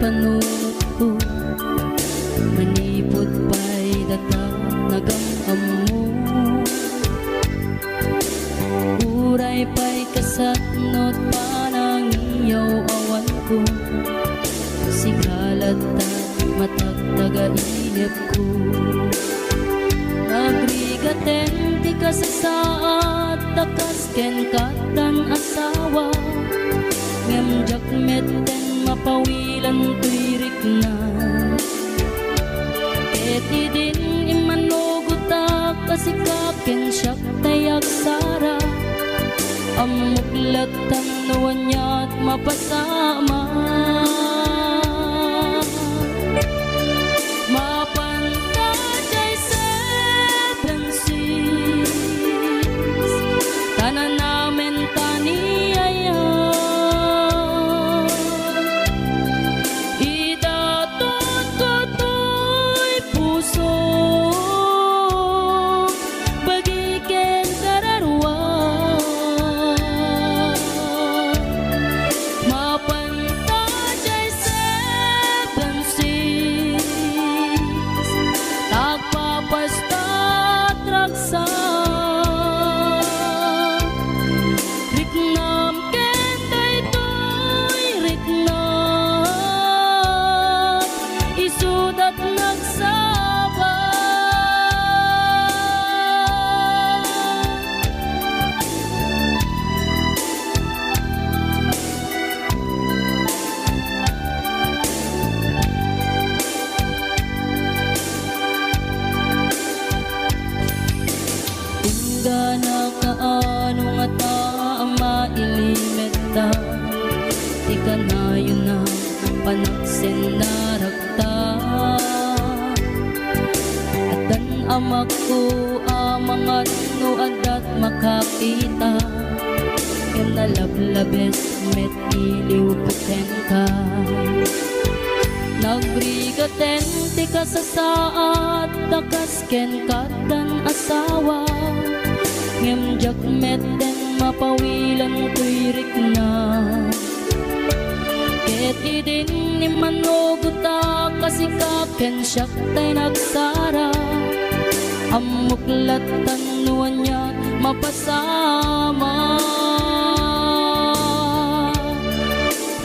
panunot ko, manipod pa'y data nagamamo. Uray pa'y kasatnot panang iyaw awan ko, sigalat at matagtaga inip ko. Nagrigaten ti ka sa saat, takas ken katan asawa, ngem jakmet ten mapawilan tuirik na. Keti din imanugutak kasikaken siyak tayak sara, amuklat tanuan niya't mapasama. Mapantay seven seas, tanan namin taniyaya. Idatot ko to'y puso, bagiken kararwa. Mapantay seven seas, tagpapastat raksa. Riknam ken daytoy riknam, isudat nagsaba. Tungga na kaano nga ta ang mailimeta, di ka na yun na panaksin na rakta. At dan amak ko amangan no adat makakita, yung nalablabes met iliw puten ka. Nagrigaten ti ka sa saat, takas ken katan asawa, ngem jakmet den mapawilan tuirik na. Keti din imanugutak kasikaken siyak tay nagsara, amuklat tanuan niya mapasama.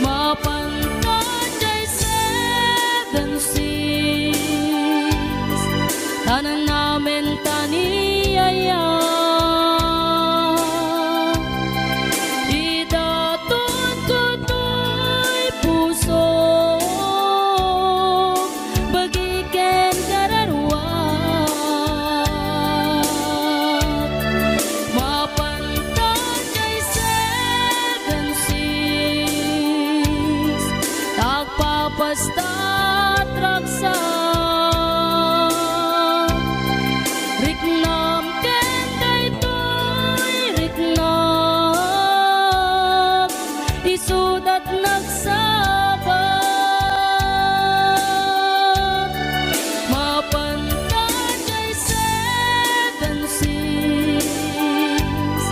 Mapantay seven seas, tanan namin taniyaya. Idatot ko to'y puso, bagiken kararwa. Mapantay seven seas, tagpapastat raksa. Riknam ken daytoy riknam, isudat nagsaba. Mapantay seven seas,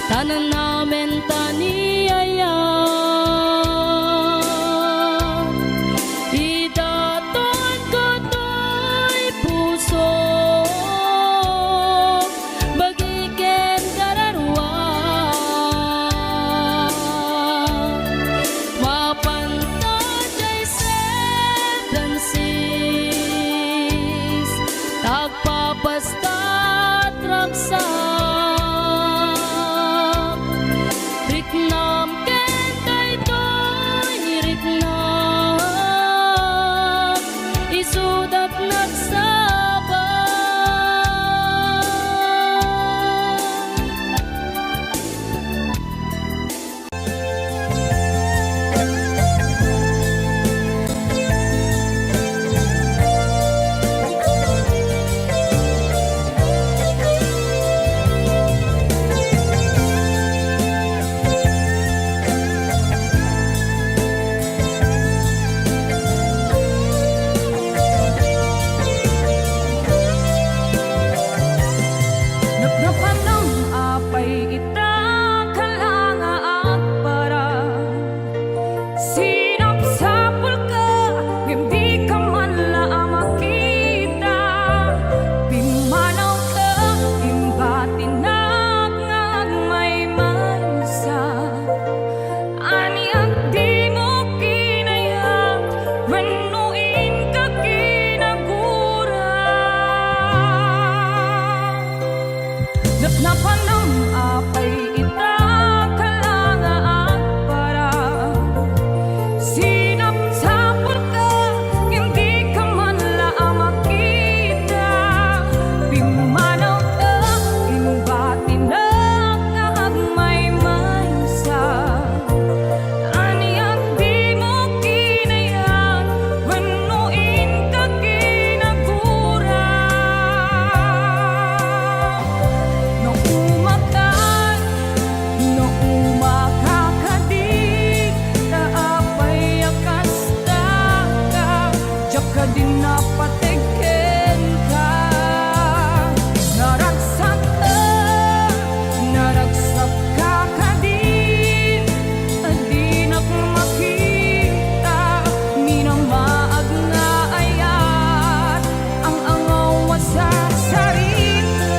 tanan namin taniyaya. Idaton ko kadin napatikin ka. Naragsak ka kadin, adi na makita, minamaag nga ayat, ang angaw sa sarita.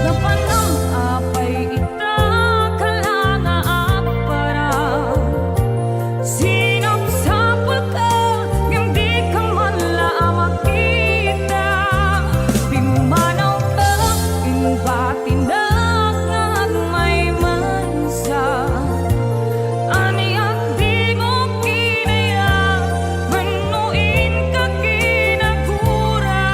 Napanam apay ita kalanga para sinop sapul ka ngam di ka man la makita. Pimanaw ka inbatinag nga may mansa, aniyak di mo kinaya manuin ka kinagura.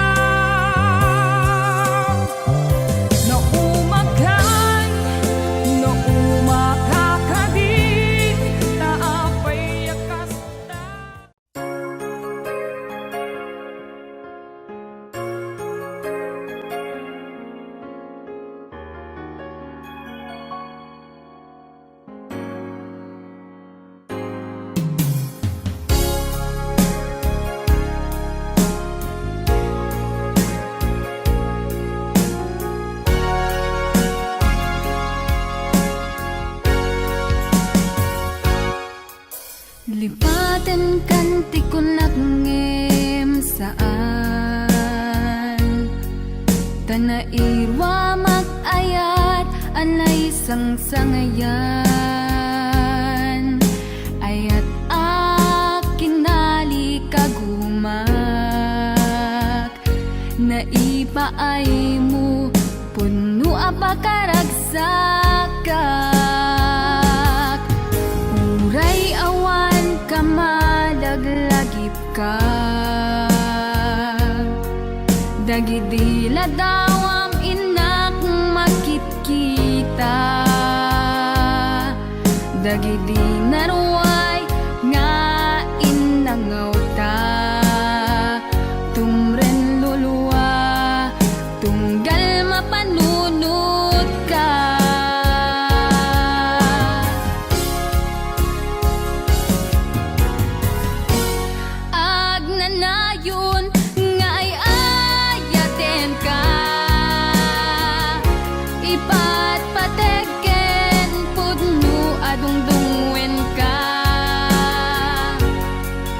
Naumakakadin, naapay yakas ta. Lipatan kanti ko nakngem saan Tanairwa mag-ayat anay sangsangayan Ayat akinali kagumak Naipaay mo puno apakaragsakak Uray awan ka madaglagip ka Dagidila dawam inak makit kita Dagidi naruay nga inangaw ta Tumren luluwa tunggal mapanunod ka Agnanayon nga ay ayaten ka Ipatpateken pudno adungdungwen ka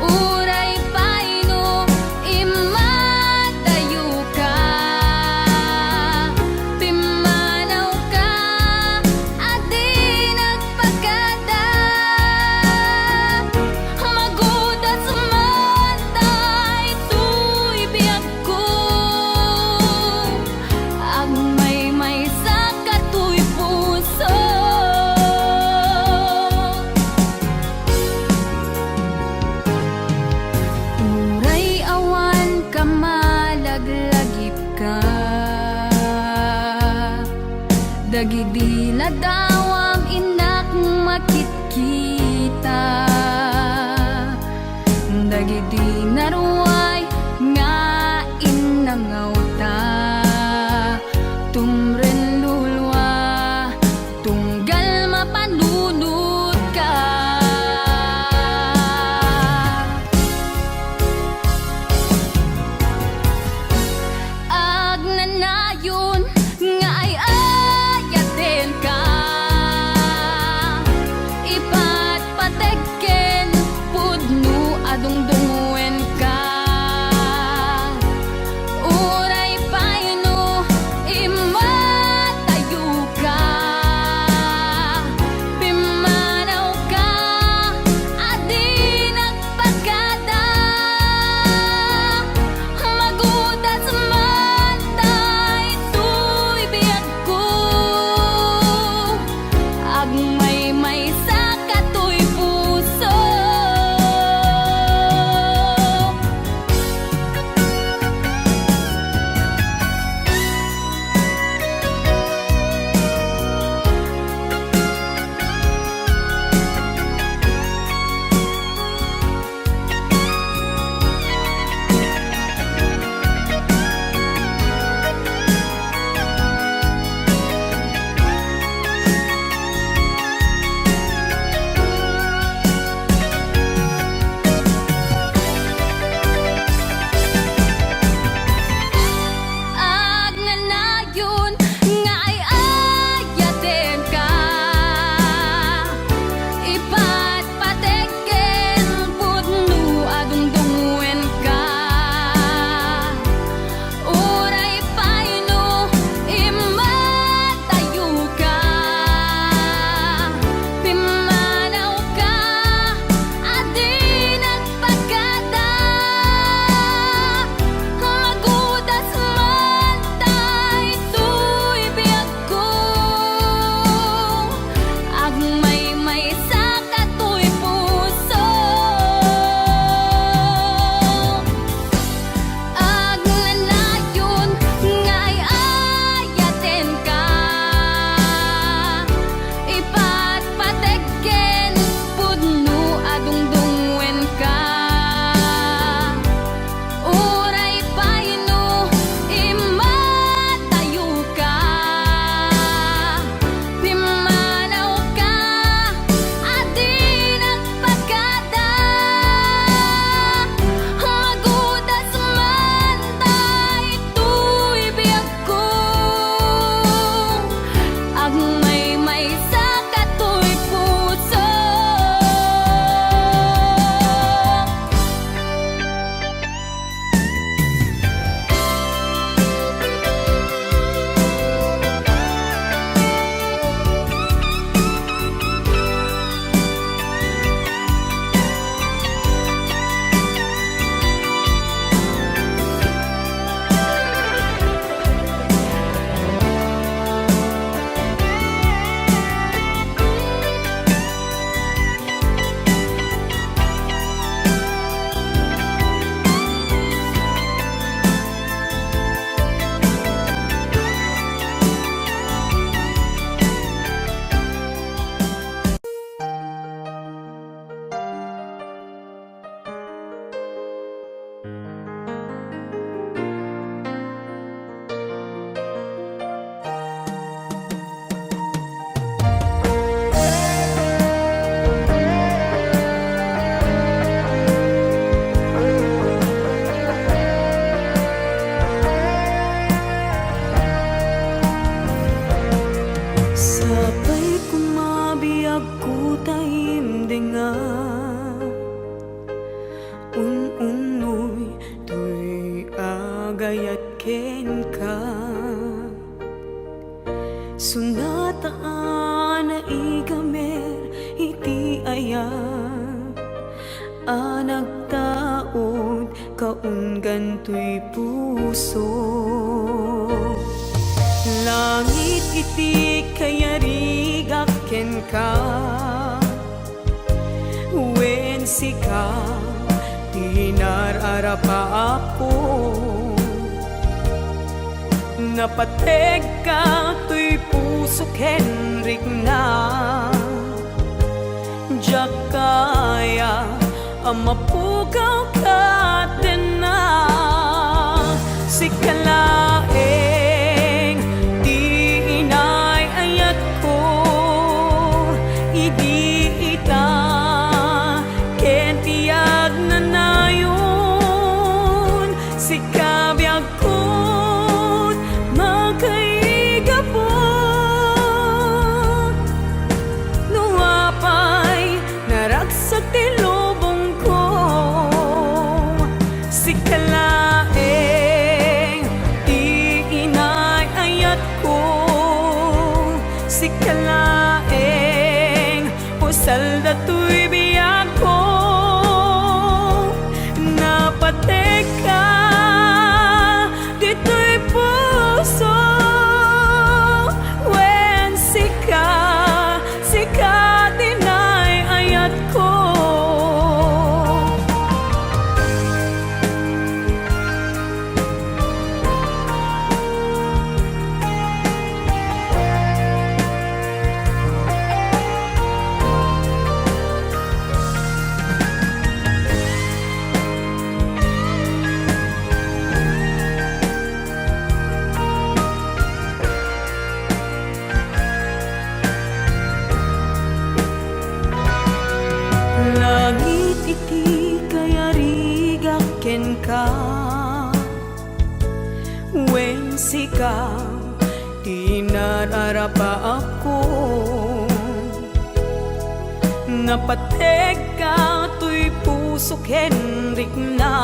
Uray paino imatayo ka Pimanaw ka adi nagpagada Magudas matay tuy biyag ko Ang may sa katuy puso Uray awan ka malaglagip ka Dagidila dawam inak makit kita Dagidi naruay nga inangaw ta Tumren lulwa tunggal mapanunod ka Agnanayon nga ay ayaten ka Ipatpateken pudno adungdungwen ka Uray paino imatayo ka Pimanaw ka adi nagpagada Magudas matay tuy tuy puso. Langit iti kayariga ken ka, wen sika tinararapa ako. Napateg ka tuy puso ken rigna, diyak kaya amapugaw ka din na. Sikalaeng di inay ayat ko, idi ita ken tiyag na nayon. Sikabiyag ko't magkaigapon, nuapay naragsak ti lubong ko. Sikalaeng di inay ayat ko, sikalaeng pusal datoy biyag ko. Napatek ka dito'y puso, wen sika dinay ayat ko. Langit iti kayariga ken ka, wen sika tinararapa ako. Napateg ka tuy puso ken rigna,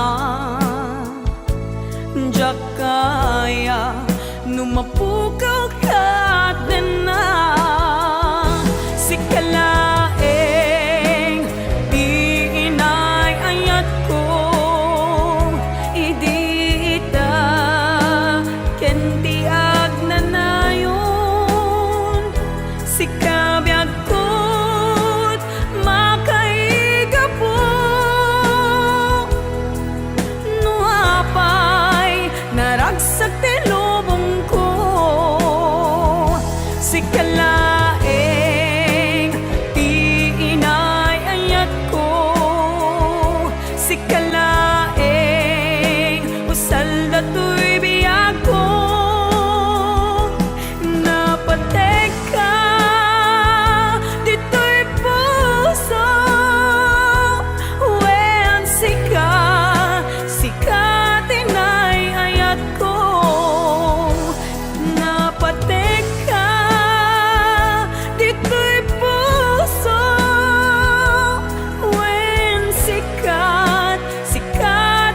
diyak kaya numapugaw ka din na. Sikalaeng di inay ayat ko, idi ita ken tiyag na nayon. Sikabiyag ko't makaigapon, nuapay naragsak ti lubong ko. Sikalaeng di inay ayat ko, sikalaeng usal datoy biyag ko. Napateg ka dito'y puso, wen sika tinay ayat ko. Napateg ka dito'y puso, wen sika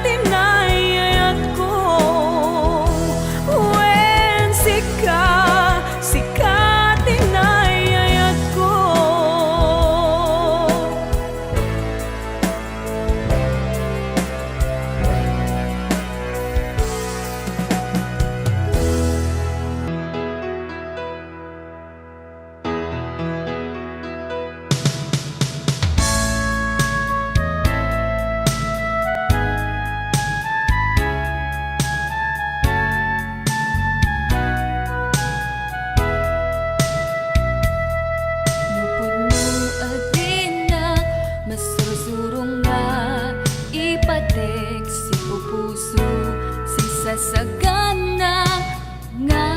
tinay ayat ko. Wen sika tinay ayat ko. Napudno adina, masursurong nga ipatek si pupuso, si sasagana nga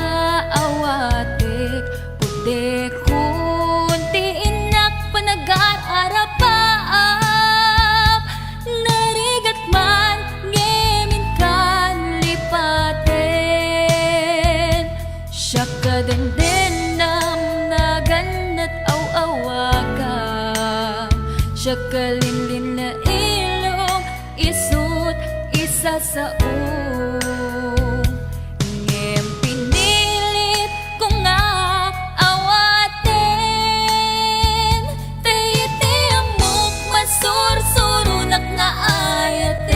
awatek. Puti kunti inak panag-aarapaap, narigat man ngemin kan lipaten. Siya kadendenam naganat aw-awakan, siya kalinlin na ilong isut isa sa ngem pinilit ko nga awaten. Tayiti amok masursurunak nga ayaten.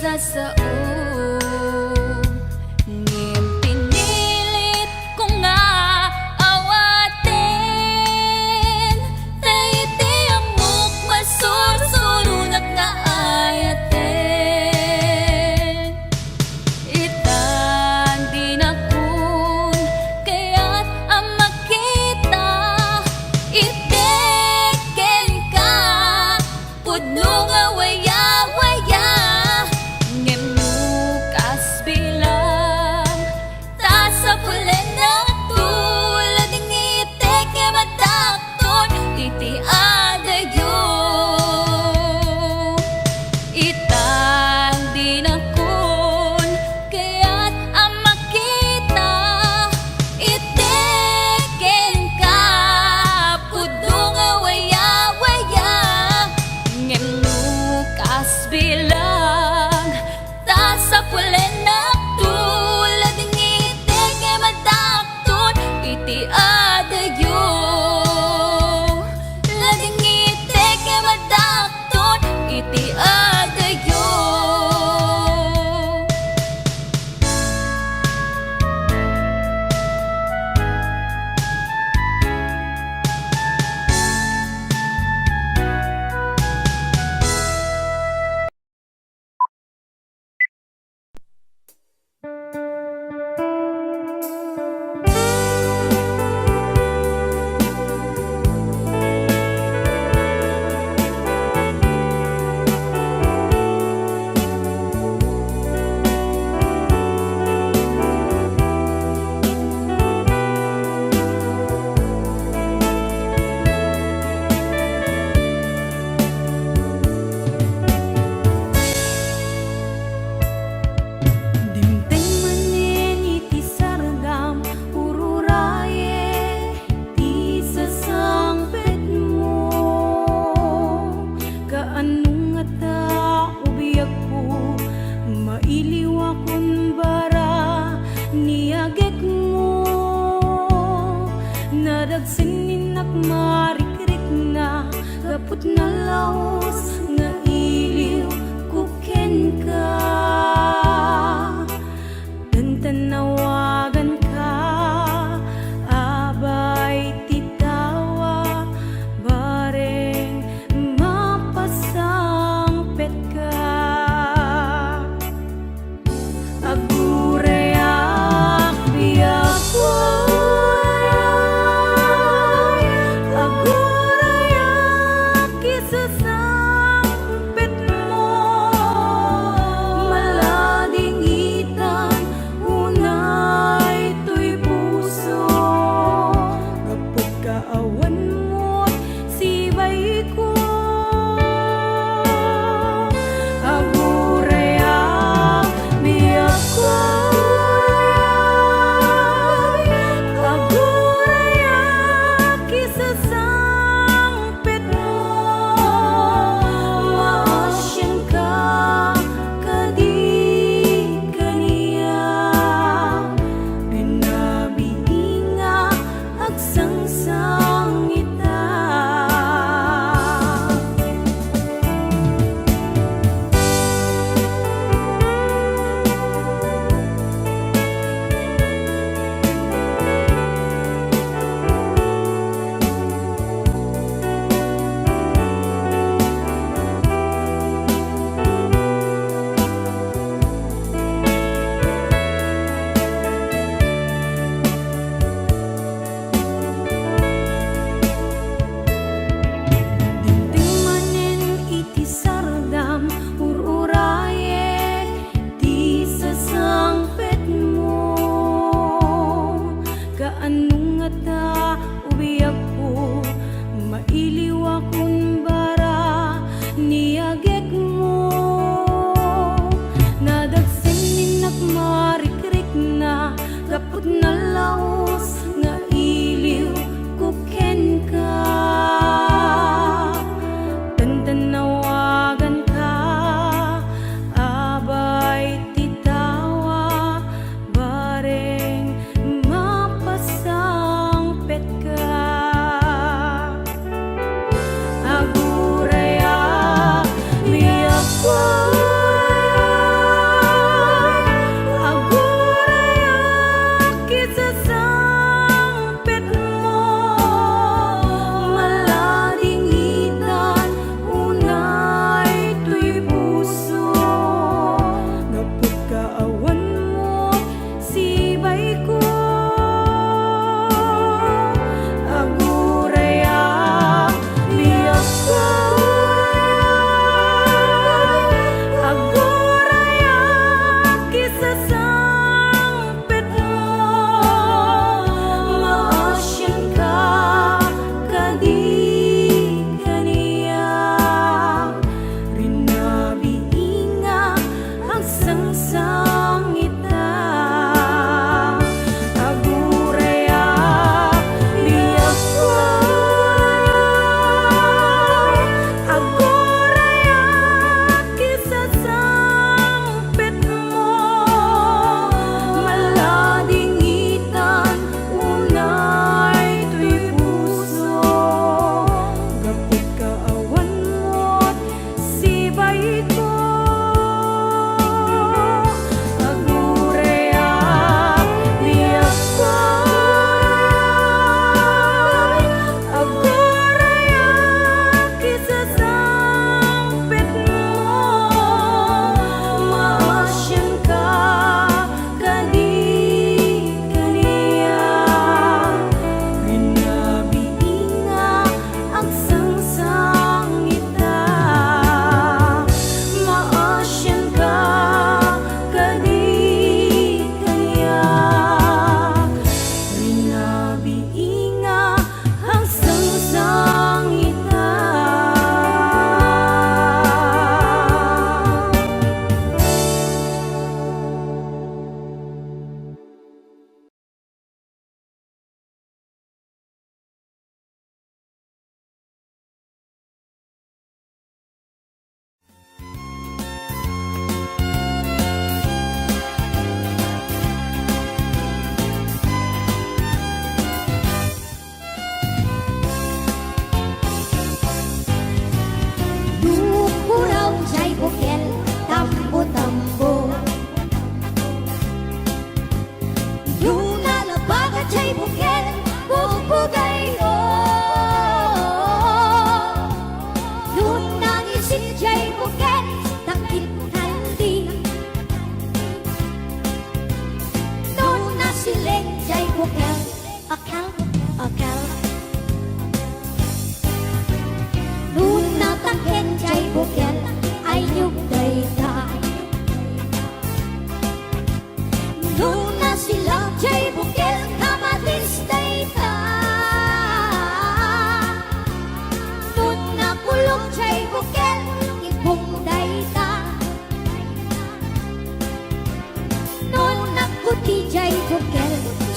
isa sa ngem pinilit ko nga awatin taiti amok masursurunat nga ayaten itan di nakun kaya't ang makita iteken ka pudno nga waya-waya ngem nukas bilang ta sa pulen na tulad ng itik nga madakton iti adayo itang di nakun kaya't ang makita iteken ka pudno nga waya-waya ngem nukas bilang ta sa pulen na tulad ng itik nga madakton iti adayo lading itik nga madakton iti adayo. Dimteng manen iti sargam ururaye ti sasangpet mo kaanong nga ta ubiyag ko mailiwa kun bara niagek mo nadagsinig marikrik na gaput na laos nga iliw kuken ka tanawagan ka abay titawa bareng mapasangpet ka agurayak biyakway agurayak kisasa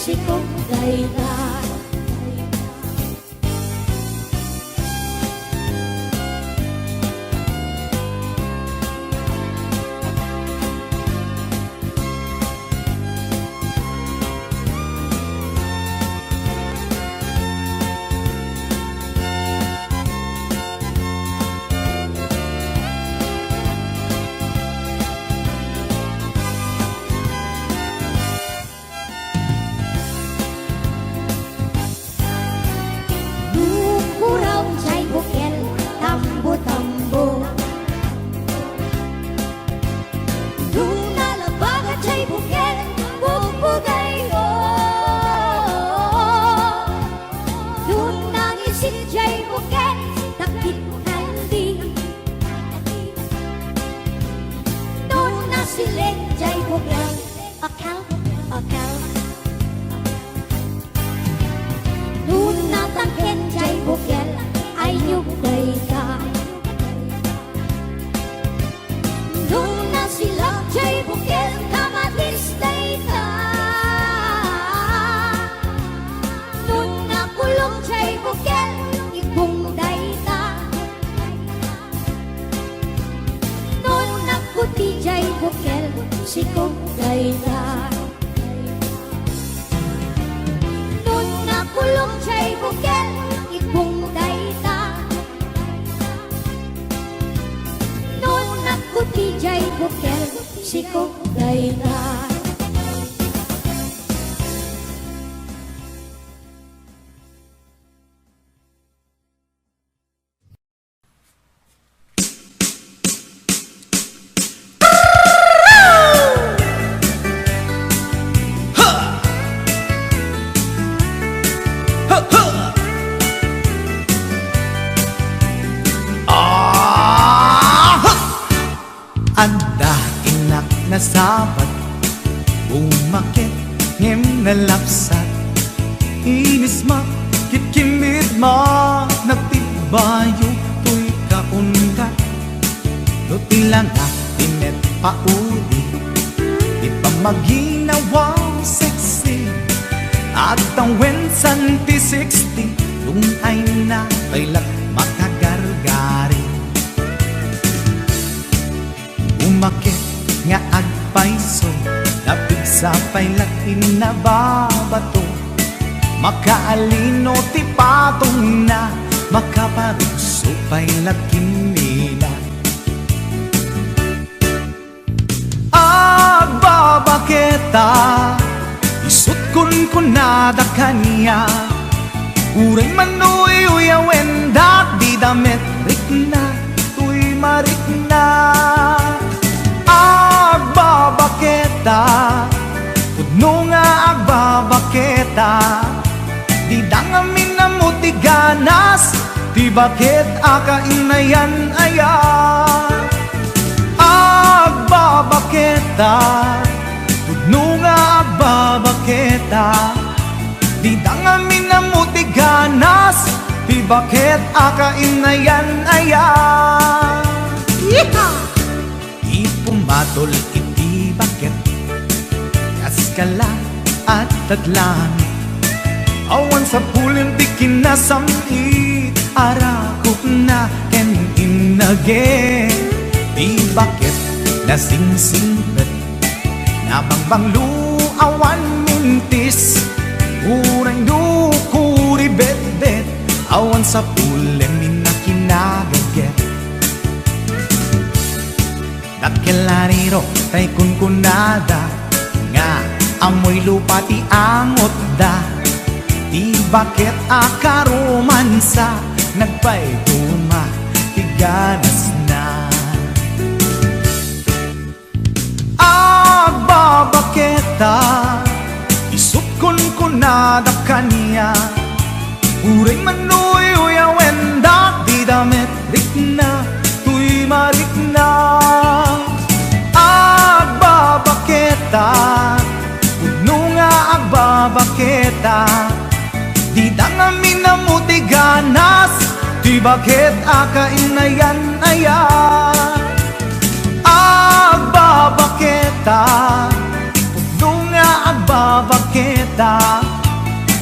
sikong dayday. Kurang cai bukel tambo-tambo, Duna labaga cai bukel bubugayo, Duna ngisik cai bukel takit handi, Duna sileng cai bukel akal akal, Duna tangken cai bukel ayuk dayday. Duna silak cai bukel kamatis dayday. Duna kulong cai bukel ibong dayday. Duna puti cai bukel sikong dayday. Duna kulong cai bukel ibong dayday. Nuna puti jay bukel sikong dayday. Anda inak na sabat, umakit ngem na lapsat, inis ma kitkimit ma nagtibayo tuy kaundat, no tilang na tinet pauli, di pa maginawang sexy, at ang wensan P60 nung ay na kailat makagargari. Umakit nga agpaiso, napigsa pa'y lakin na babato, makaalino ti patong na, makaparugso pa'y lakin nila. Agbabaketa, isut kun nada kanya, uray manuy uyawen dat di damit rikna, tuy marikna. Agbabaketa, pudno nga agbabaketa, di dangamin na mo ti ganas, ti bakit akainayan aya. Agbabaketa, pudno nga agbabaketa, di dangamin na mo ti ganas, ti bakit akainayan aya. Yeehaw! Pumatol iti bakit, kaskala at tadlangit, awan sa pulim di kinasamit, arakot na ken inage. Di bakit nasingsingret, nabangbang luawan mintis, uray dukuri bet-bet, awan sa pulim minakinagaget. Nakilariro tay kunkunada, nga amoy lupa ti angot da, di bakit akaromansa, nagpay duma ti ganas na. Agbabaketa, isut kunkunada kanya, uray manuy uyawen da, di damit rikna, tuy marikna. Agbabaketa, pudno nga agbabaketa, di dangamin na mo ti ganas, ti bakit akainayan aya. Agbabaketa, pudno nga agbabaketa, baketa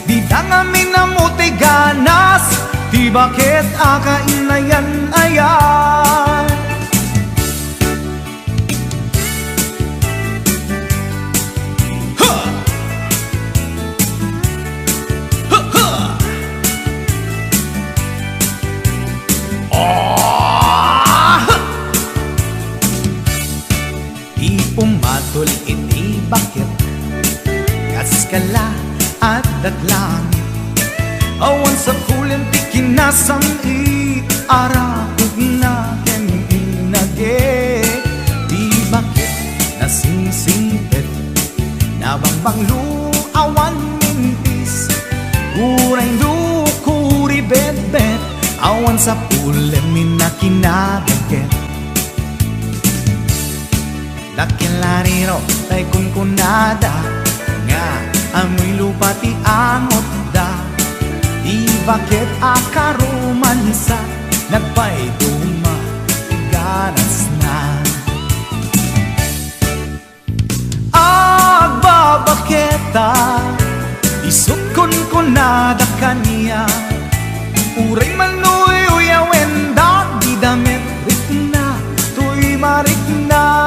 di dangami na muti ganas di bakit akainayan ayan. Pumatol iti bakit kaskala at datlang awan sa kulim ti kinasam arakog na ken inage di bakit nasingsingpet nabangbang awan mintis kurang kuri bet awan sa pulim minakinaget Dakilariro tay kunkunada nga amoy lupa ti angot da di bakit akarumansa nagpay duma ganas na agbabaketa isukon kunada kaniya uray manuy uyawen da di damit ritna tuy marikna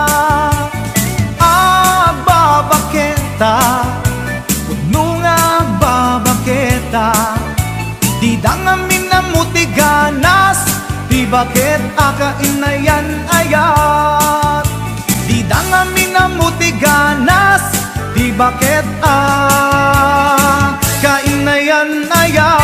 Puno nga babaketa di dangamin na muti ganas di bakit akainayan ayat di dangamin na muti ganas di bakit akainayan ayat.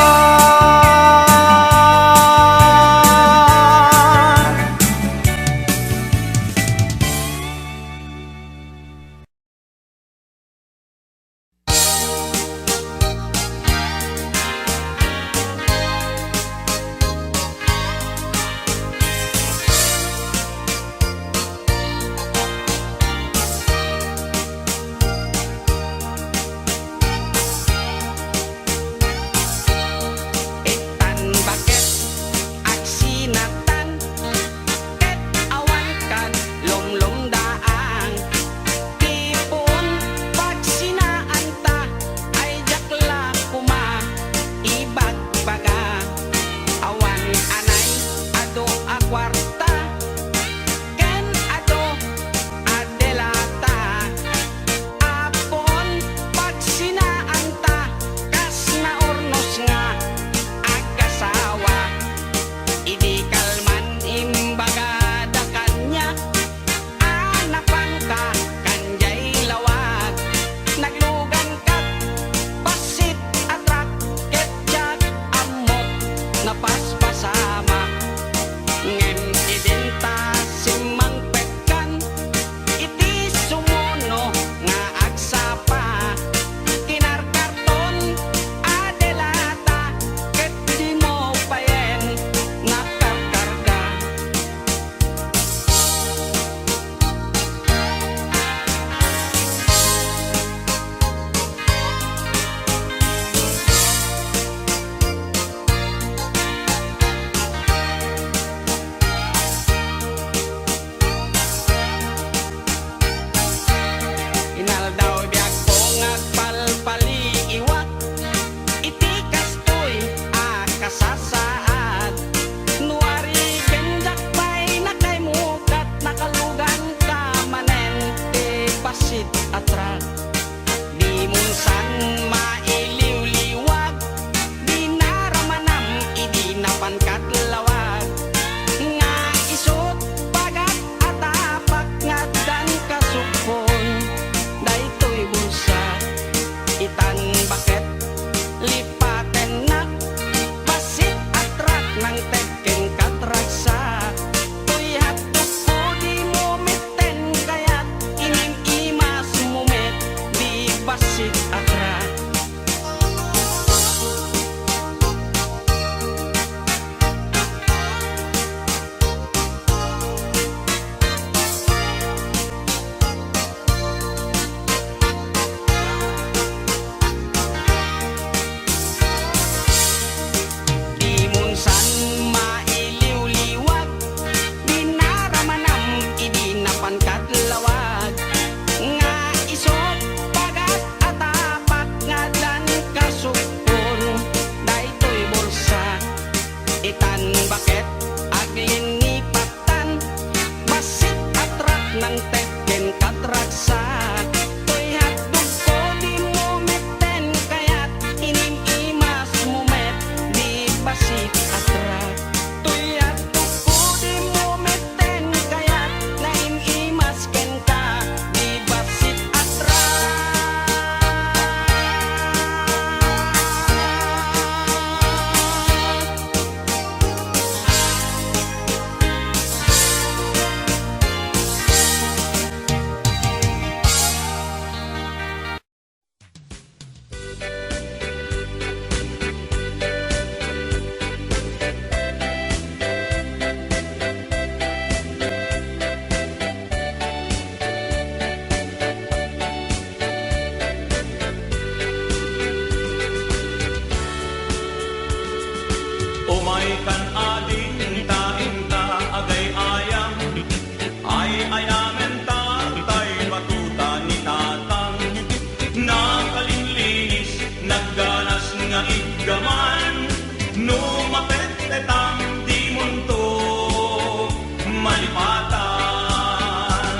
katragsak. To'y hatdog ko di mo meten, kaya't ininimas mo met, di basit atrak. To'y hatdog ko di mo meten, kaya't nainimas ken ka, di basit atrak. Umay kan ading taing ta agay ayam, ay ayamen ta tay batuta ni tatang. Nakalinlinis, nagganas nga iggaman, numapet-petang di munto malipatan.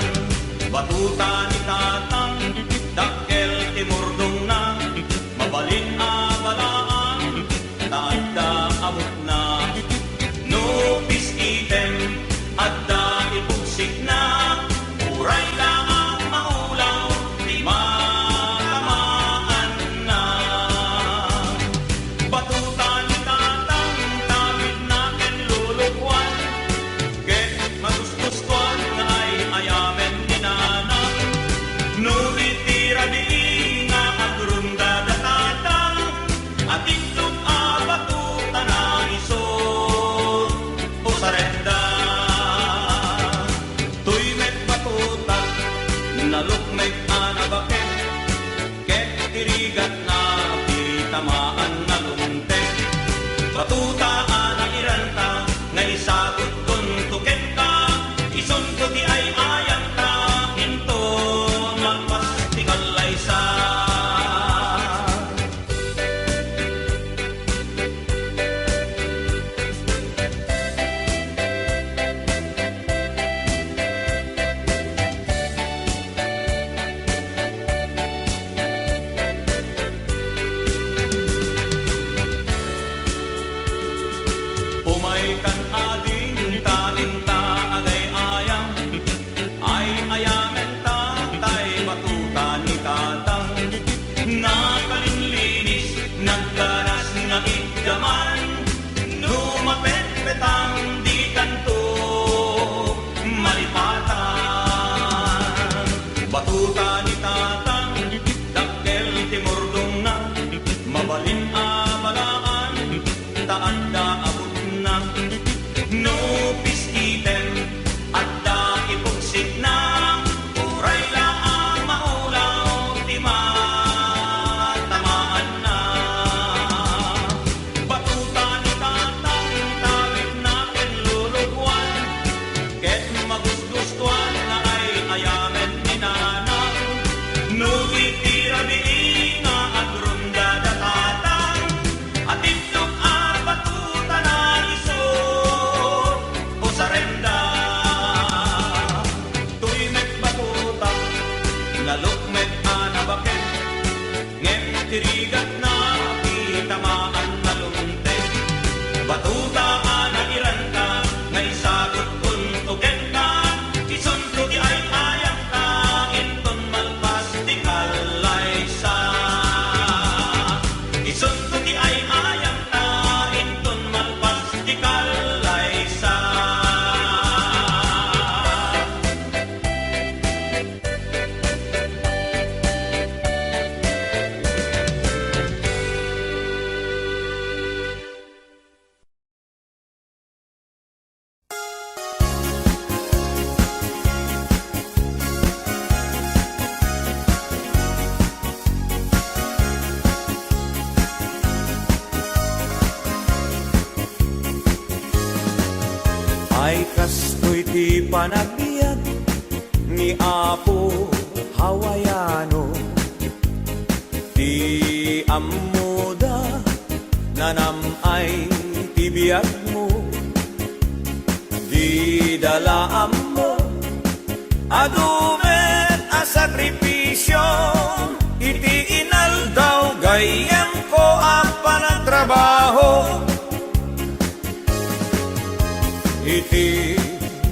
Batuta ni tatang, dakkel timurdong na, mabalin abalaan, taadda amot na. Nupis item, adda ipugsik na, uray laang maulaw, di matamaan na. Batuta ni tatang, tawid na ken lulukwan, ket magustustuan nga ay ayamen ni nanang. Nunitira di nga agrunda da tatang, at itlog batuta na isod o sarenda. Tuy met batuta, nalukmek anabaket, ket tirigat na tamaan na lumtek. Batuta iranta, nga isagot tuntuken ta, ison ko di ay ayang ta, into magpastikal ay sa. Umay kan ading taing ta agay ayam, ay ayamen ta tay batuta ni tatang. Nakalinlinis, nagganas nga igdaman, numapet-petang di kanto malipatan. Batuta ni tatang, dakkel timurdong na, mabalin abalaan, taanda abot na. Nupis item, adda ipugsik na, uray laang maulaw, di matamaan na. Batuta ni tatang, tawid na ken lulukwan, ket magustustuan na ay ayamen ni nanang. Nunitira di nga agrunda da tatang, at itlog batuta na isod o sarenda. Tuy met batuta, nalukmet anabaket, ngem tirigat na tamaan na lumtek. Batuta iranta, nga isagot tuntuken ka, ison ko di ay ayang ka, inton malpastikal ay sa. Ison ko di ay ayang ka, inton malpastikal ay sa. Ay kastoy ti panagbiag ni Apo Hawaiano, ti amuda nanamay ti biyag mo, di dalaam mo adume sakripisyo, iti inaldaw gayem ko apa na trabaho. Iti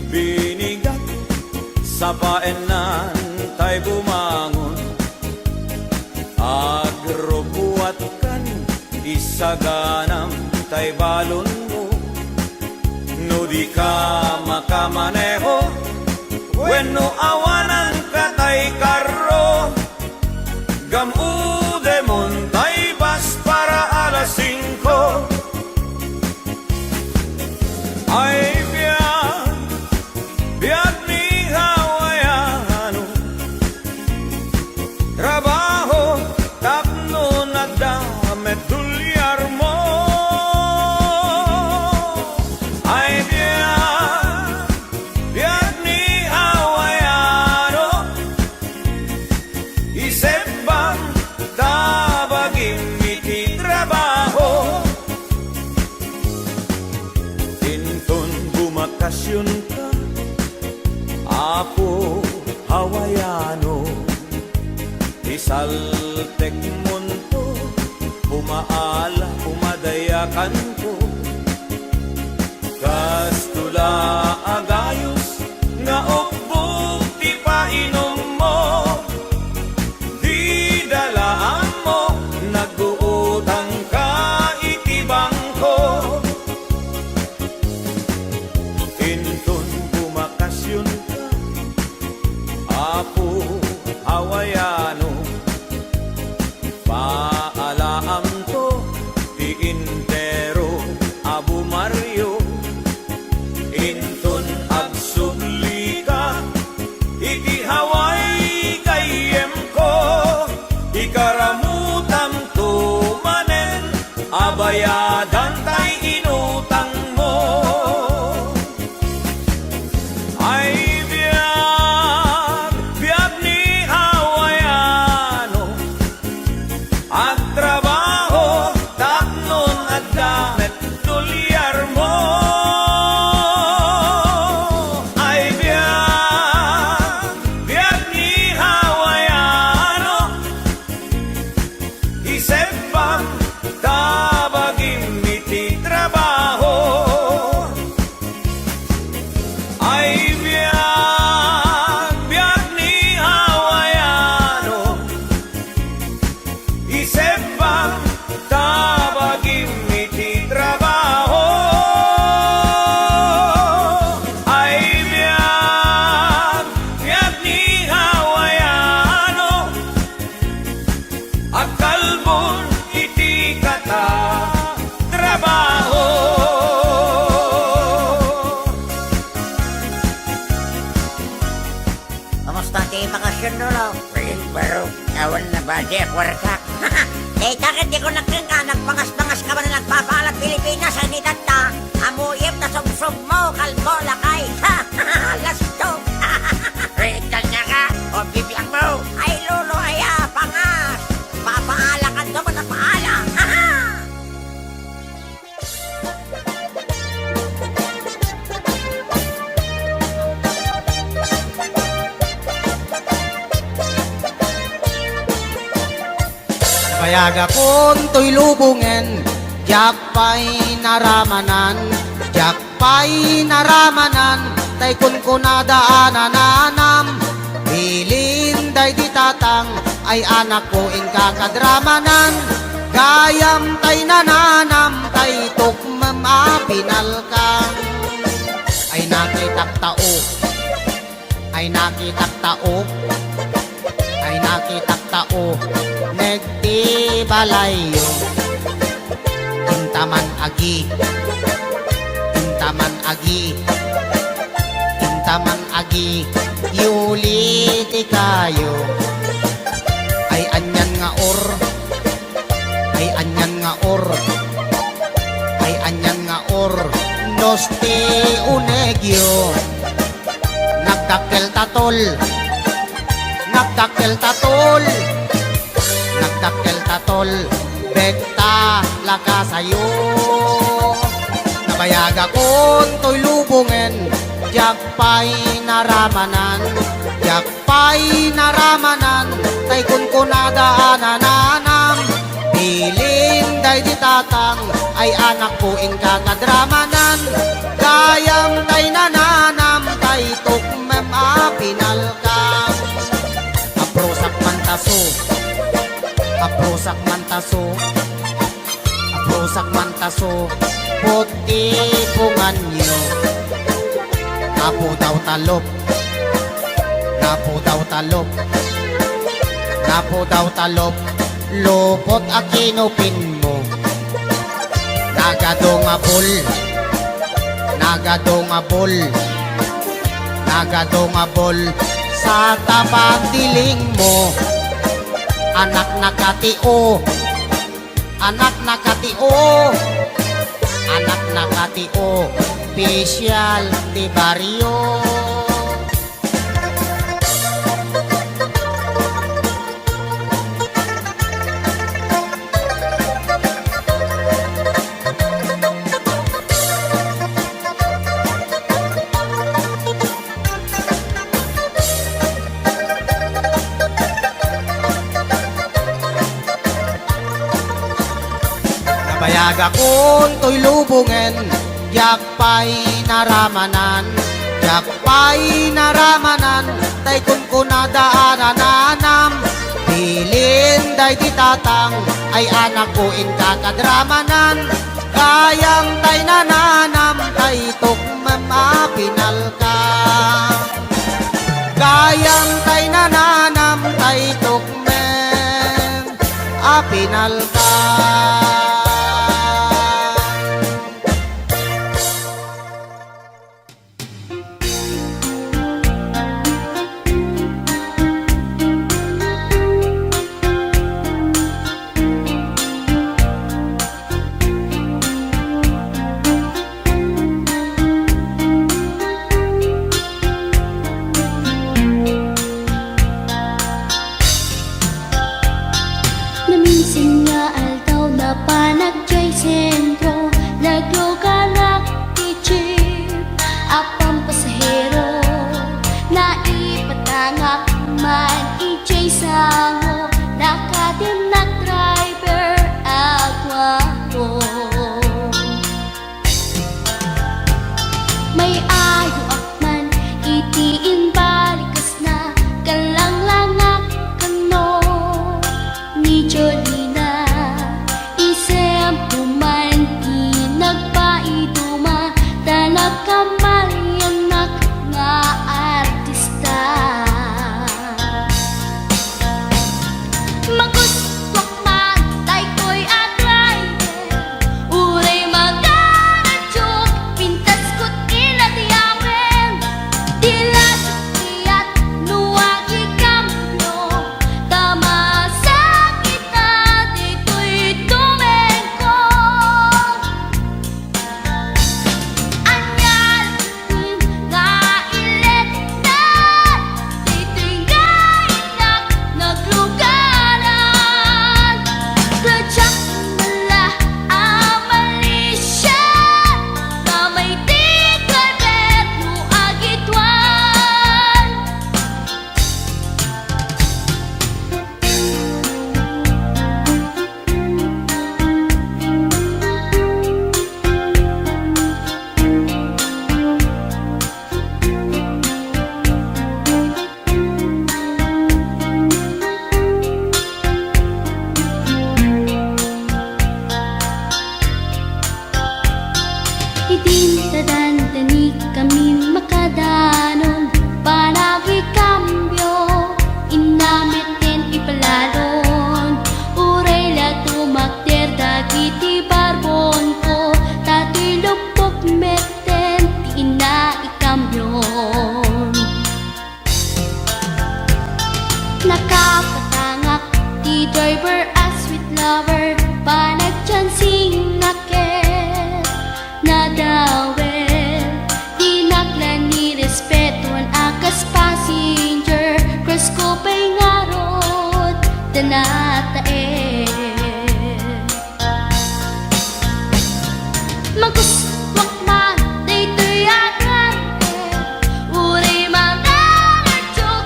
binigat sa paenan tay bumangon, agrubuat kan isaganam tay balon mo. No di ka makamaneho, wenno awanan ka tay karro, gamude mon tay bas para alas 5. Ay biag ni hawayano, trabaho tapno nagdamet dulyar mo. Ay biag ni hawayano, isip bang tabaging iti trabaho. Tinton bumakasyon ka, apo hawayano, isaltek munto, pumaala, pumadayakan ko. Kastula agayos, nga upog ti painom mo, di dalaan mo, nag-uutang ka iti bangko. Inton bumakasyon ka, apo hawayano, paalaam to ti intero Abu Mario. Inton agsubli ka, iti Hawaii kayem ko, ikaramutam to manen, abayadan tay inutang mo. Ay biag ni hawayano, ang trabaho tapnon at damet tulyar mo. Ay biag ni hawayano, isip bang tabagim iti trabaho. Ay biag ni hawayano, isip bang tabagim iti trabaho. Ay biag ni hawayano, agkalbon iti kata trabaho. Kamusta ti bakasyon nulo? Baro, awan na ba di akwarka? Eh, takit di ko nagkanga, nagpangas-pangas ka ba na nagpapaalat Pilipinas, ani tata? Amuyip na sumsum mo, kalbo lakay. Lastog. Rekal niya ka, o bibiyang mo. Ay, lulo, aya, pangas. Papaalakan to mo na paala. Payaga kon to'y lubungen, jak pa'y naramanan, tay kun kunadaanananam, bilin day di tatang, ay anak ko ing kakadramanan, gayam tay nananam, tay tukmam apinalkang, ay nakitak tao, ay nakitak tao, ay nakitak tao, negti balayo, intaman agi, intaman agi, intaman agi, yuli ti kayo, ay anyan nga or, ay anyan nga or, ay anyan nga or, nos ti unegyo, nagdakkel tatol, nagdakkel tatol, nagdakkel tatol, bekta lakasayo. Nabayaga kon to'y lubungen, jak pa'y naramanan, yak pa'y naramanan, tay kun kunadaanananam. Piling day di tatang, ay anak ko ing kakadramanan. Gayam tay nananam, tay tukmem apinalkam. Aprosak mantaso, aprosak mantaso, aprosak mantaso, puti pungan nyo. Napo daw talop, napo daw talop, napo daw talop, lupot akinupin mo. Nagadongabol, nagadongabol, nagadongabol sa tapang diling mo. Anak nakatio, anak nakatio, anak nakatio, Pisyal di baryo. Bayag akon to'y lubungen, yak pa'y naramanan, yak pa'y naramanan, tay kun kunadaananam. Bilin day di tatang, ay anak ko in kakadramanan. Kayang tay nananam, tay tukmem apinalka. Kayang tay nananam, tay tukmem apinalka. Naminsan nga aldaw na panagjay sentro, nagluganak ti jeep, apang pasahero, naipatangak man ijay sango, nakatinak driver agwapo. May ayo akman itiin balikas na, kalanglangak kano ni Jolina. Isem puman di nagpaiduma, tanag kamalianak nga artista. Maguswak man tay ko'y atraide, uray magaradyok, pintas ko't inatiyamen. Dila siyat nuwagi kamyo, tama sa kita dito'y tumengko. Anyal nga ilet na, dito'y gainak naglugaran. Tadyak mala amalisya, kamay di kalbet nuagitwan. Idintadandani kami makadanon, panagi kambyo, inamiten ipalalon. Uray la tumakter dagiti barbon ko, tato'y lupok meten ti ina ikambyon. Nakapatangak ti driver as sweet lover, panagchansing naket nadawel. Dinaklan ni respetuan akas passenger, cross ko pa'y ngarot tanatae. Maguswak man dayto'y agrante, uray magaradyok,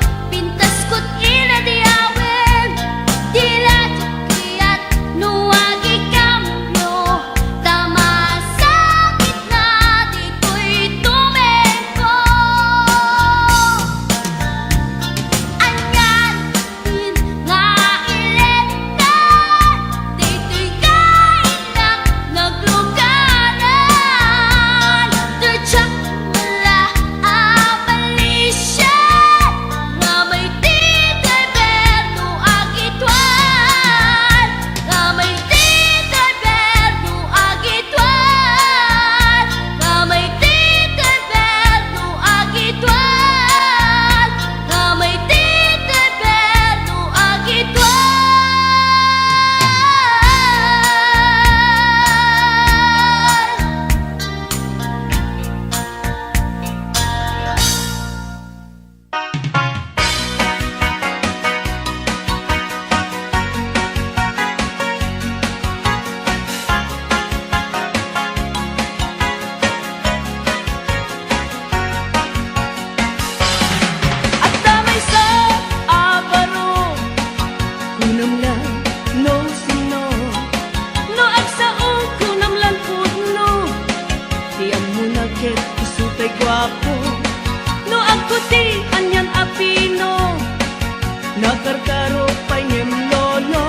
Nakarkaro pa ngem lolo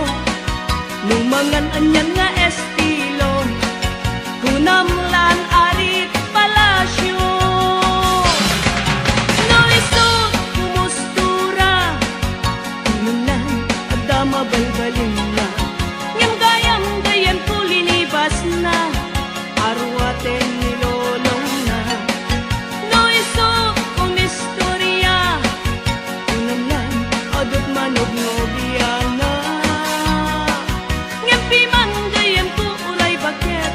nung mangan anyan nga estilo kunamlan arit palasyo no iso kumustura kunamlan adama balbalin na ngem gayam gayam kulinibas na arwaten ni lolong na no iso kumistorya kunamlan adot manog nobiana ngem piman gayam ku ulay baket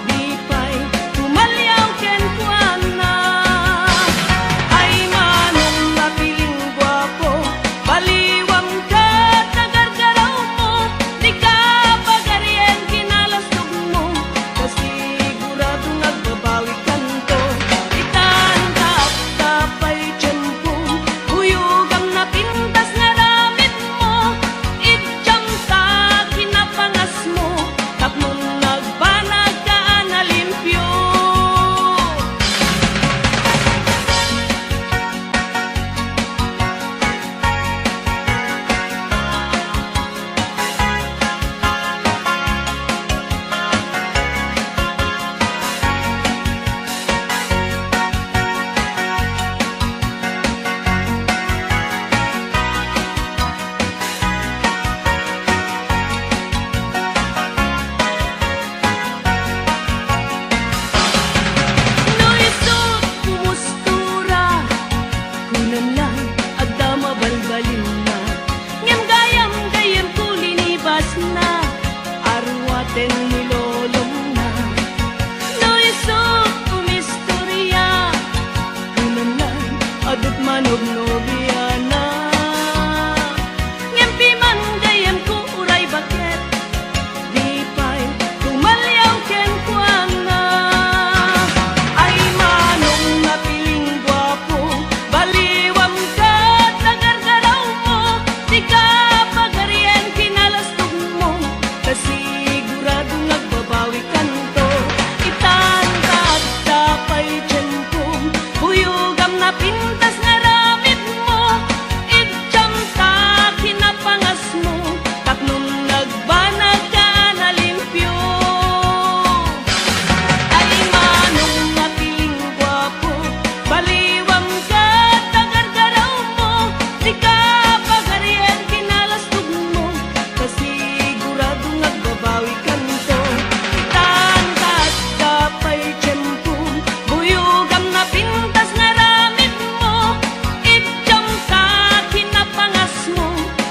di pay tumalyaw ken kuana ay manong napiling gwapo baliwam ka tagargaraw mo di ka pagaryen kinalasog mo kasigurado nagbabawi kanto itan tapay tiyempong huyugam na pintas nga ramit mo itjam sa kinapangas mo tapmong nagbanag ka na limpyo no iso kumustura kunamlan agdama balbalin na ngem gayam gayam kulinibas na arwaten ni lolong na no iso kumistorya kunamlan adot manog nobiana ngem piman gayam ku uray baket di pay tumalyaw ken kuana ay manong napiling gwapo baliwam ka tagargaraw mo di ka pagaryen kinalasog mo kasigurado nagbabawi kanto itan tapay tiyempong huyugam na pintas nga ramit mo itjam sa kinapangas mo tapnong nagbanag ka na limpyo ay manong napiling gwapo baliwam ka tagargaraw mo di ka pagaryen kinalasog mo kasigurado nagbabawi kanto itan tapay tiyempong huyugam na pintas nga ramit mo itjam sa kinapangas mo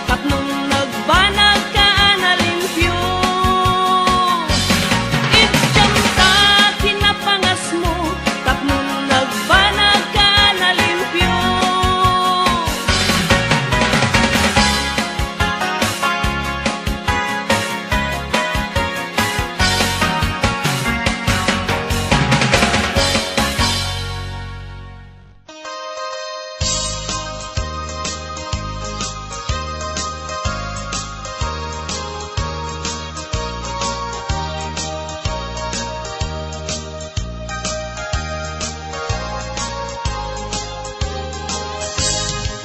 tapnong nagbanag ka na limpyo itjam sa kinapangas mo tapnong nagbanag ka na limpyo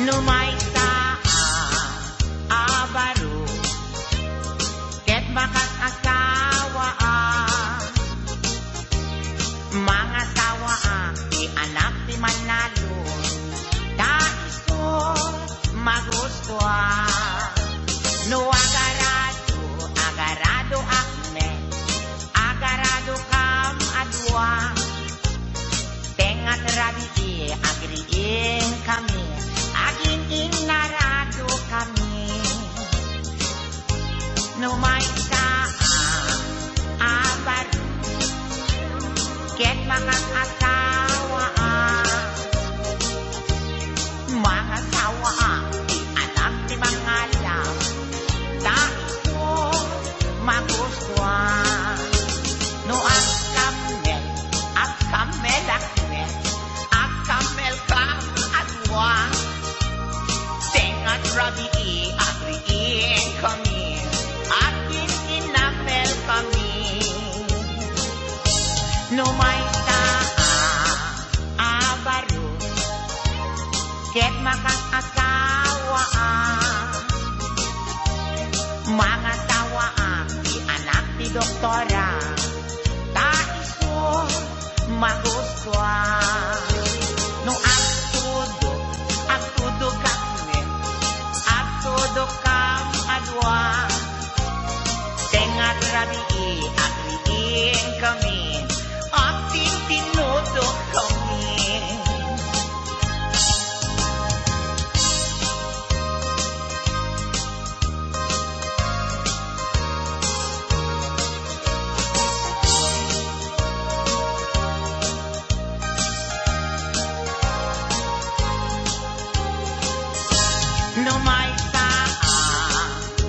Numaysa abaro ket bakas asawa mga asawa di anak di manalo dais ko magustuha no agarado akme agarado kam adwa tengat rabi agriin kami aging inarado kami no may abaro ket makang asawa mga asawa di anak di mga alam dais ko magustuhan no akamel akme akamel kam adwa tengat rabi agriin kami aking inamel kami no may abaro ket makang asawa doktora taiso magustuhan no ang tudo kami at tudo kam adwa tengat rabi agriin kami at tinudo kami. No may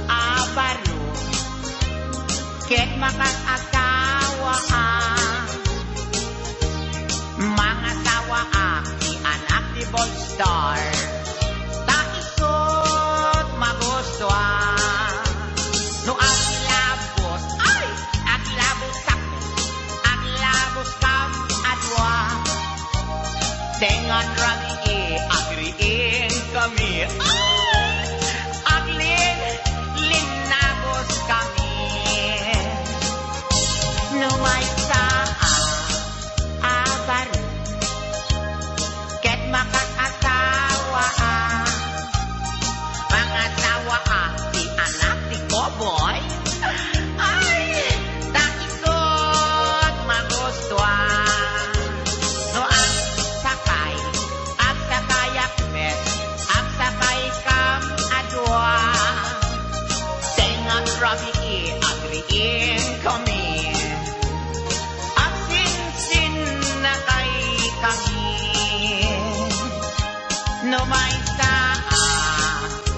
abaro ket makakasawa mga sawa ti anak ti Bolstar taisot magustuhan no agilabos ay agilabos sakto agilabos kam adwa tengan rami agriin kami aglin linagos kami no may abaro ket makakasawa mga sawa ti anak ti Koboy ay taisot magustuhan no ang sakay akmes ang sakay kam adwa tengan rabi agriin kami at sin na kay kami no may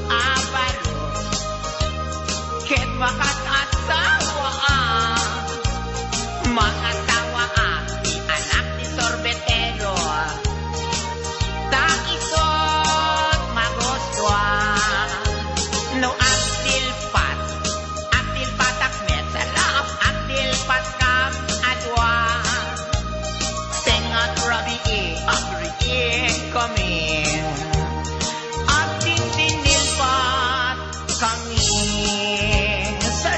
abaro ket makakasawa mga tawa ti anak ti sorbetero taisot magustuhan no aktilpat akmet sarap aktilpat kam adwa tengat rabi agriin kami at tinilpat kami sa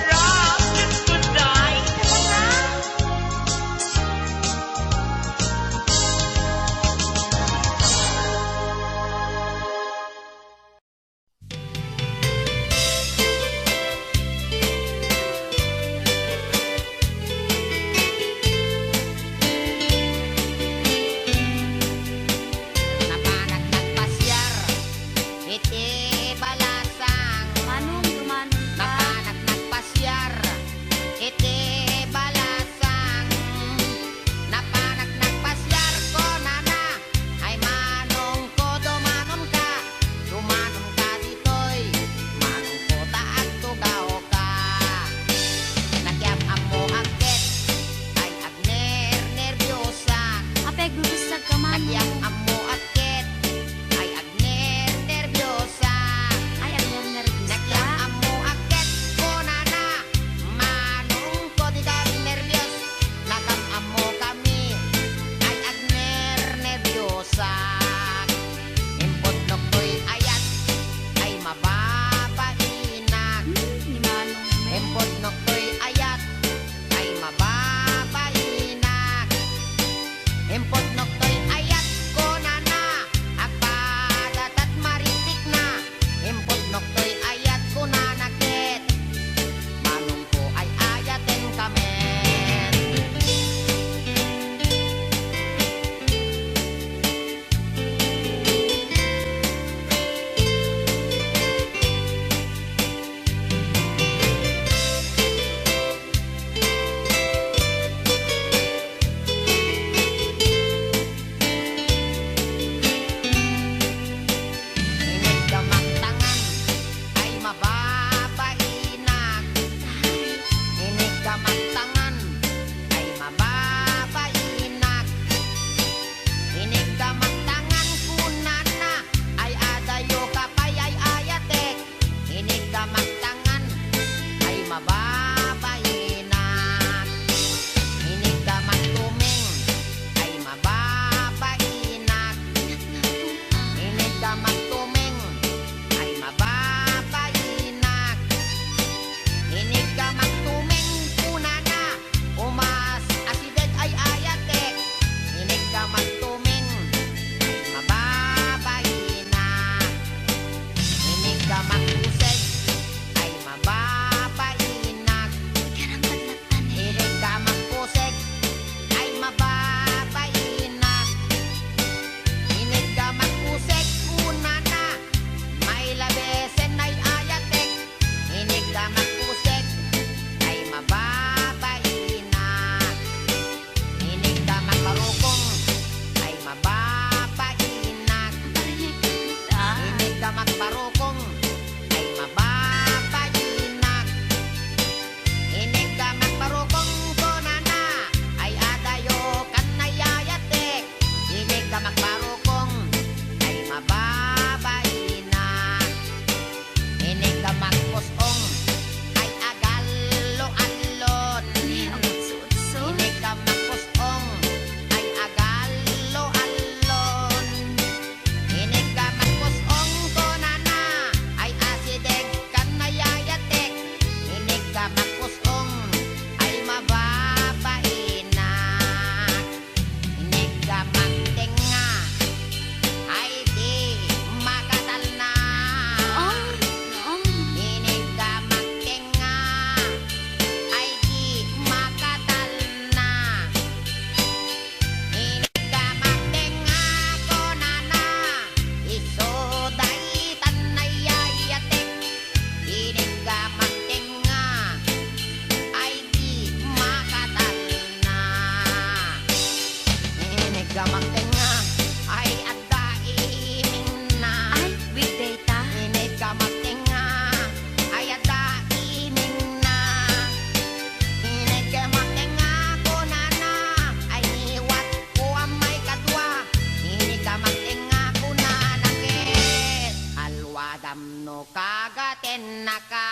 no kagaten naka.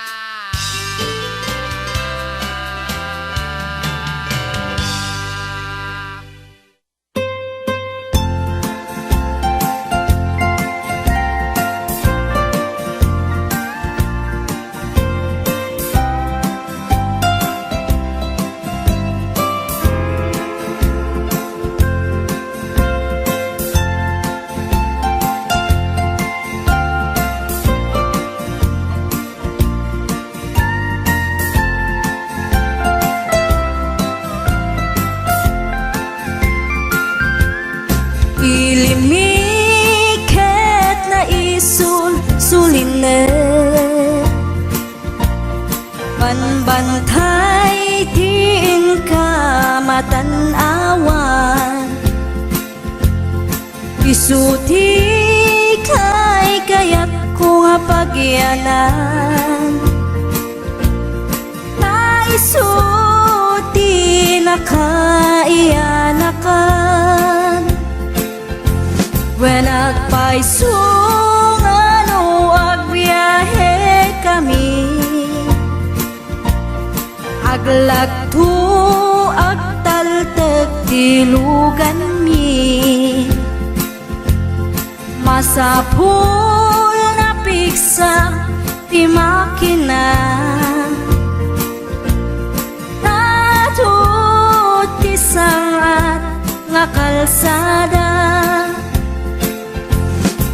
Ilimiket na sulinet Panbantay diin ka matanawan Isuti kay kayat ko nga pagyanan Naisuti na kaiyanakan When agpaisungan o agbiyahe kami Aglagto agtaltag tilugan mi Masapul na piksa ti makina Natut ti sangat nga kalsada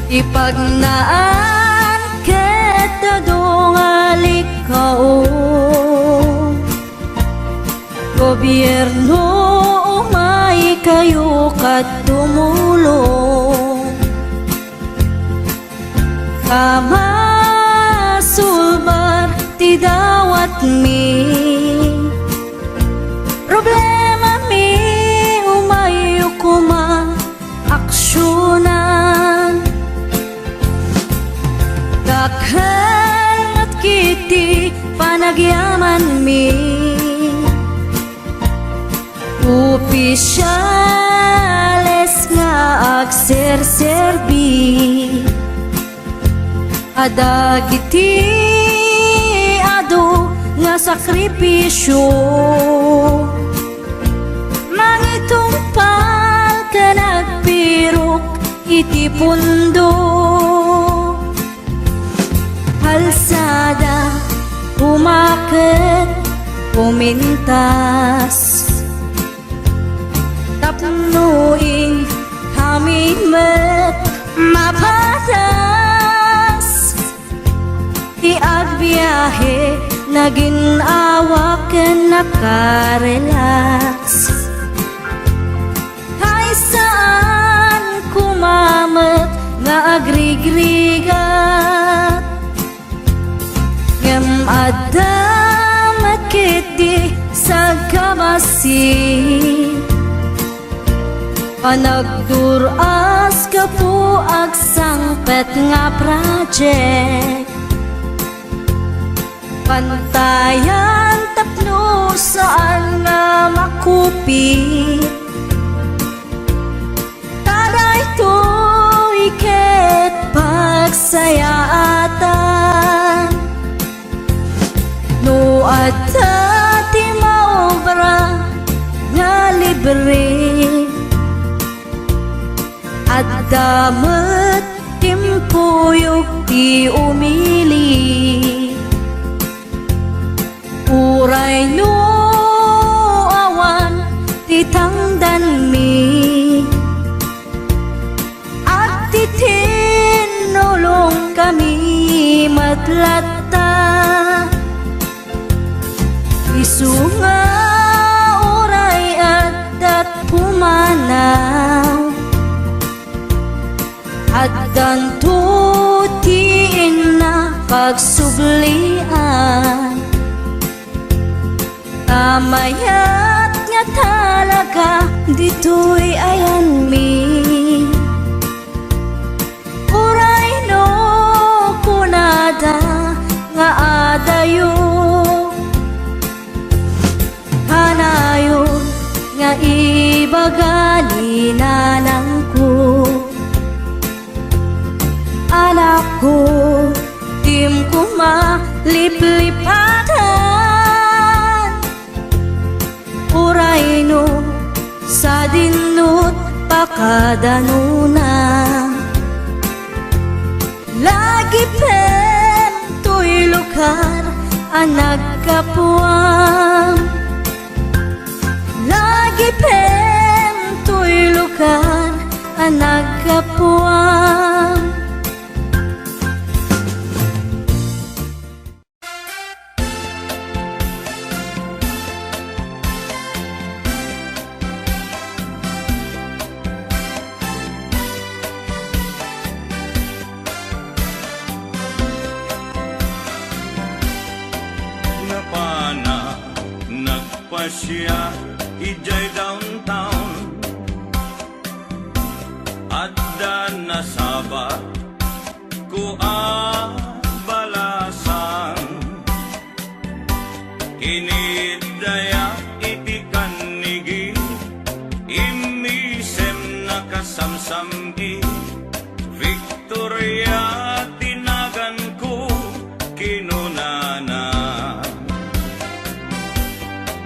Ipagnaan kita dongalik kao Gobyerno umay kayo kat tumulong Kamasulbar ti dawat mi Problema mi umayo kuma aksyonan Dakhan at kiti panagyaman mi Opisyales nga agserserbi Adagiti ado nga sakripisyo Mangitumpal ka nagpirok iti pundo Kalsada, umakit, pumintas Tapnuing, hamimet, mapatas Iagbiyahe, naginawa ka nakarelax Hay saan kumamet nga agrigrigat Ngem adamat kiti sa kabasi Panagduras ka po agsangpet nga project Pantayan tapno saan nga makupit Taray to iket pagsayaatan No adda ti maobra nga libre Adda met timpuyog ti umili Uray no awan ti tangdan mi At ti tinulong kami matlatta Isu nga oray at pumanaw At danto tiin na pagsublian Tamayat nga talaga dito'y ayan mi Uray no kunada nga adayo Hanayon nga ibagali nanang ko Anak ko, liplipatan uray no sa dinut pakadanuna lagi pen to'y lugar ang nagkapuang lagi pen to'y lugar ang nagkapuang. Napana nagpasya ijay downtown at nasaba ko balasan kinidaya iti kanigi imisem nakasamsamgi Victoria tinagan ko kinunana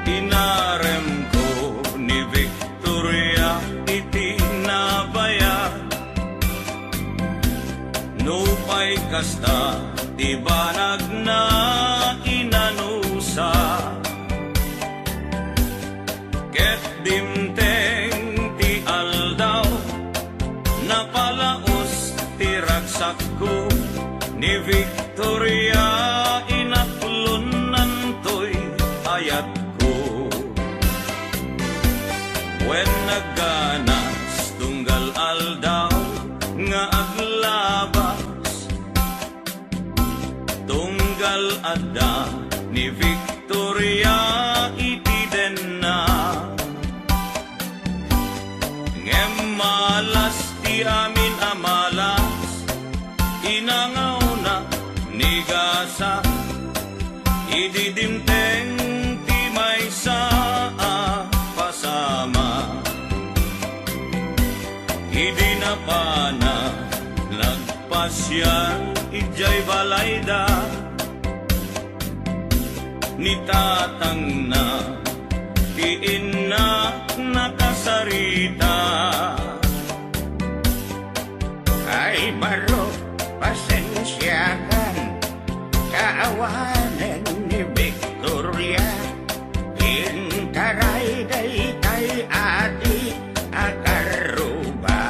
inarem ko ni Victoria iti nabaya nupay kasta ti banag na inanusa ket dimteng ti aldaw napalaos ti ragsak ko ni Victoria inaklunan to'y ayat ko when nagganas tunggal aldaw nga aglabas tunggal adda ni Victoria iti den na ngem malas ti amin amalas inangaw na ni gasa ididimteng ti may saa pasama idi na pana nagpasya ijay balayda ni tatang na ti inna nakasarita ay baro pasensyakan kaawanan ni Victoria intaray daytay ati akaruba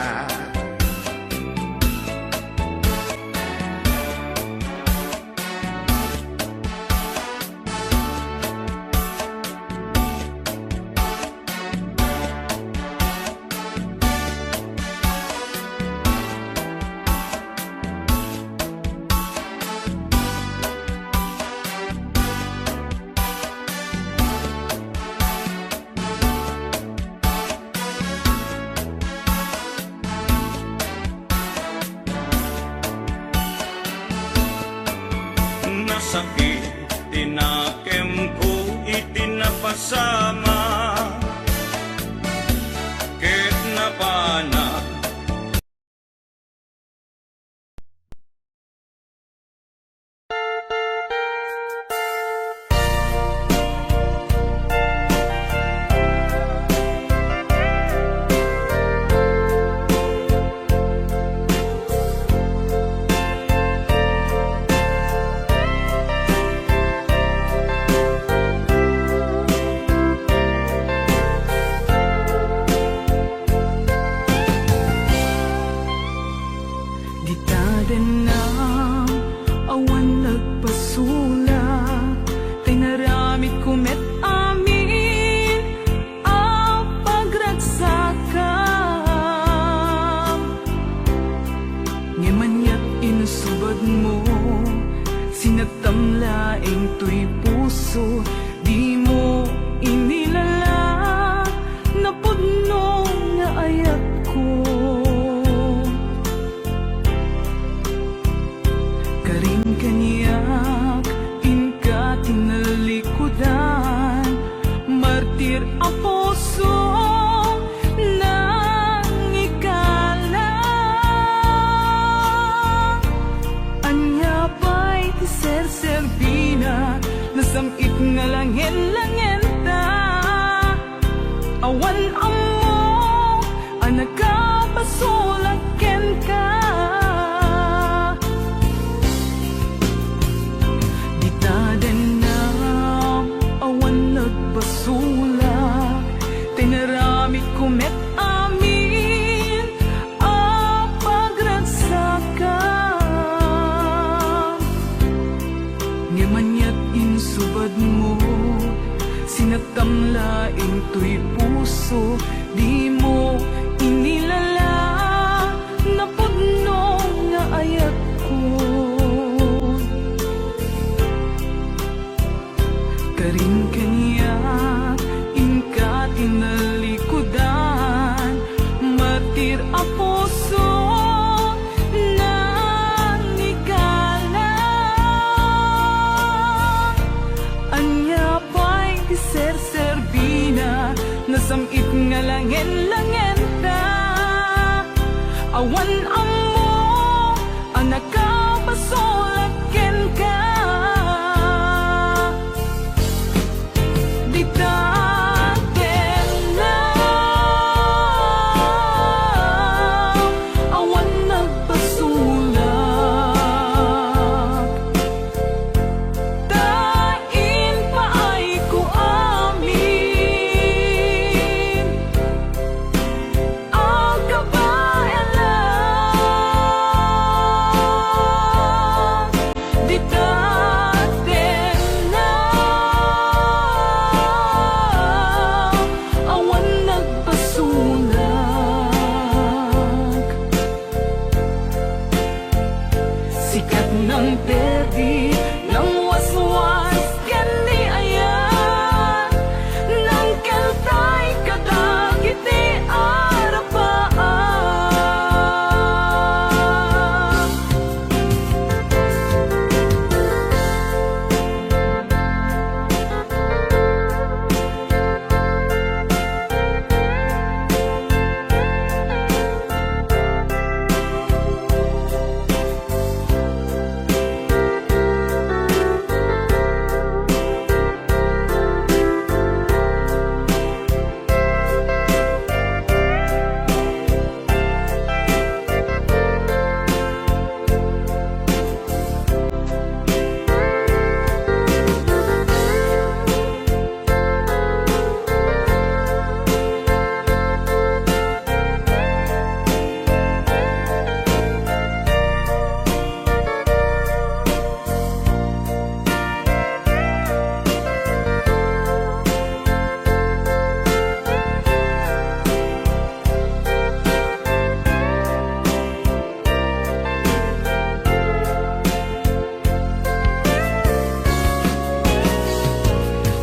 nasakit tinakem ko itinapasama ket napana Gitaden na awan nagpasula tinaramid kumet amin ang pagragsakam ngemanyak inusubad mo sinagtamlaeng to'y puso di mo inilala napudno nga ayat ko karing kanyak inka tinalikudan martir ang puso nang ikala anya ba'y ti serserbi nasamit nga langin-langin ta. Awan amo ang nagkapasulaken ka. Di ta din na awan nagpasulak, tinarami kumet amin ang pagragsakan. Ngamanyat insubad mo, sinatamlaing to'y puso, di mo inilala na pudno nga ayat ko. Karin kanya ingkat inalikudan, matir a puso nanigala. Anya pa'y ser-serbina, nasamit nga langin-langin ta. Awan amo ang nakapasulaken ka. Di tatin na awan nagpasulak, tain pa ay ko amin ang kabayanan. Di tatin na awan nagpasulak, sikat ng perdi ng waswas kendi ayan, ng keltay kadagiti arapaan.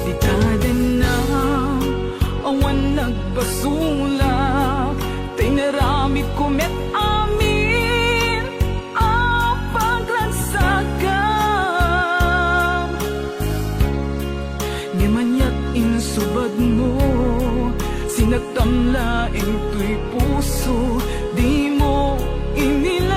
Di taden na awan nagpasulak, tinaramid kumet amin ang pagragsakan. Ngamanyat insubad mo, sinatamlaing to'y puso, di mo inilala